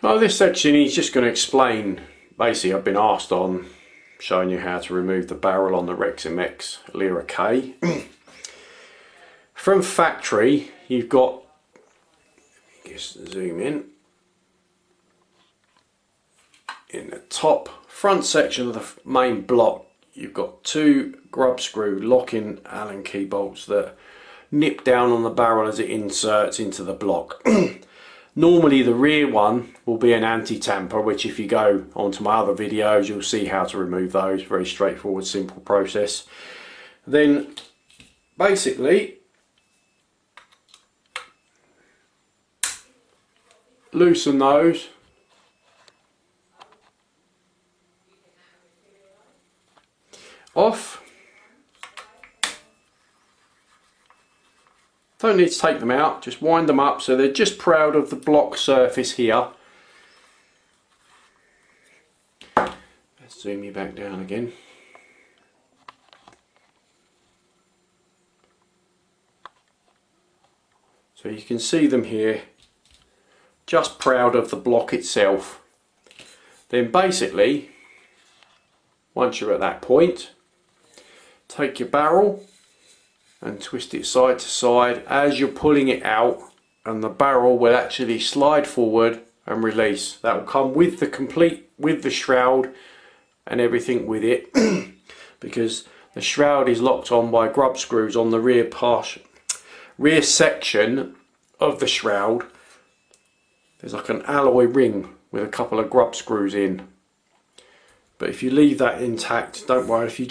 Well, this section is just going to explain, basically I've been asked on showing you how to remove the barrel on the REXIMEX LYRA-K. From factory you've got, just zoom in the top front section of the main block you've got two grub screw locking Allen key bolts that nip down on the barrel as it inserts into the block. Normally the rear one will be an anti-tamper, which if you go onto my other videos you'll see how to remove those. Very straightforward, simple process. Then basically loosen those. Off. Don't need to take them out, just wind them up so they're just proud of the block surface here. Let's zoom you back down again. So you can see them here, just proud of the block itself. Then basically, once you're at that point, take your barrel and twist it side to side as you're pulling it out, and the barrel will actually slide forward and release. That will come with the shroud and everything with it because the shroud is locked on by grub screws on the rear section of the shroud. There's like an alloy ring with a couple of grub screws in. But if you leave that intact, don't worry. If you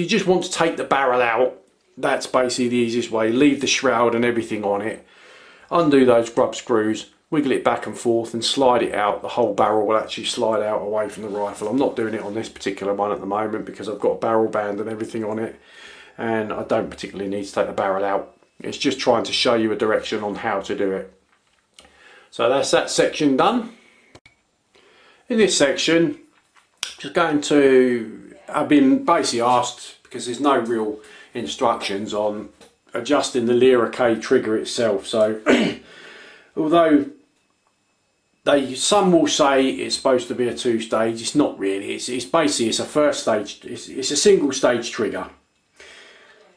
just want to take the barrel out, that's basically the easiest way. Leave the shroud and everything on it, undo those grub screws, wiggle it back and forth and slide it out. The whole barrel will actually slide out away from the rifle. I'm not doing it on this particular one at the moment because I've got a barrel band and everything on it, and I don't particularly need to take the barrel out. It's just trying to show you a direction on how to do it. So that's that section done. In this section, just going to, I've been basically asked, because there's no real instructions on adjusting the LYRA-K trigger itself. So although some will say it's supposed to be a two-stage, it's not really. It's basically a first stage. It's a single stage trigger.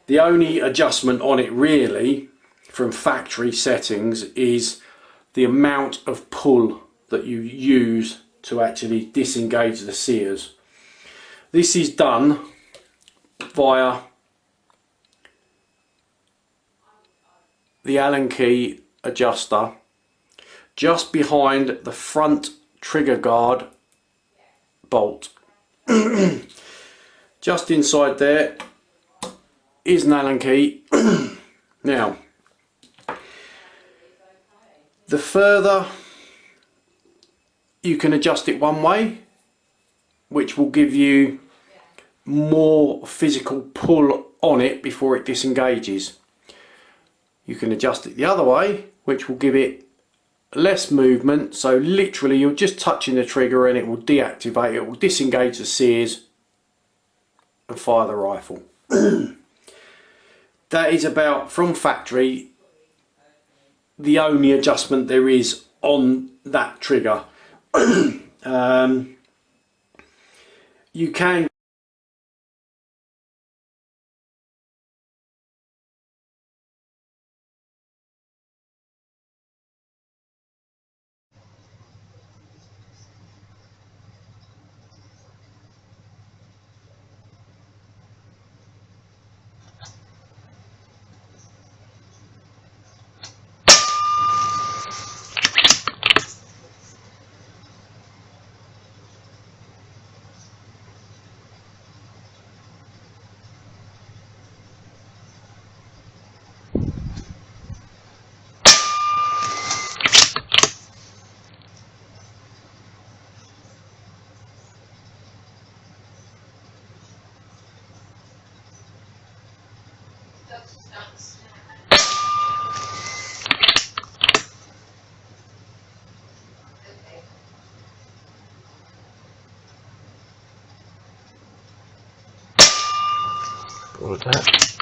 The only adjustment on it really from factory settings is the amount of pull that you use to actually disengage the sears. This is done via the Allen key adjuster just behind the front trigger guard bolt. Just inside there is an Allen key. Now, the further you can adjust it one way, which will give you more physical pull on it before it disengages. You can adjust it the other way, which will give it less movement. So literally you're just touching the trigger and it will deactivate, it will disengage the sears and fire the rifle. That is about, from factory, the only adjustment there is on that trigger. You can all of that.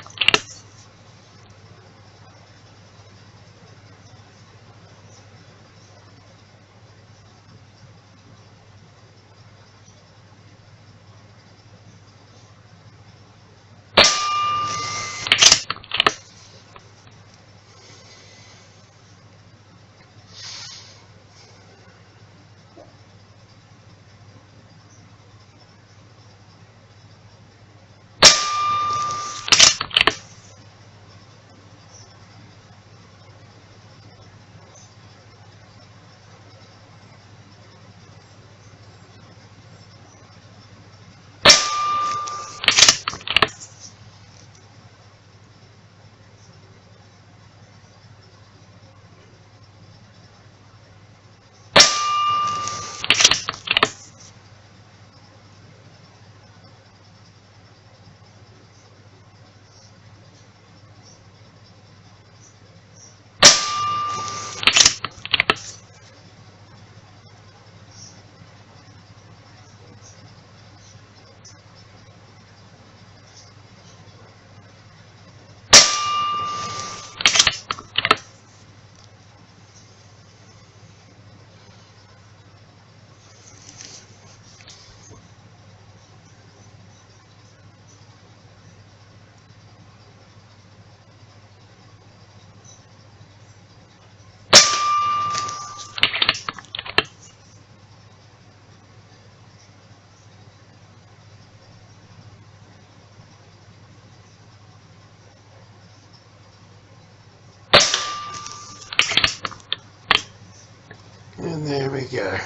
There we go.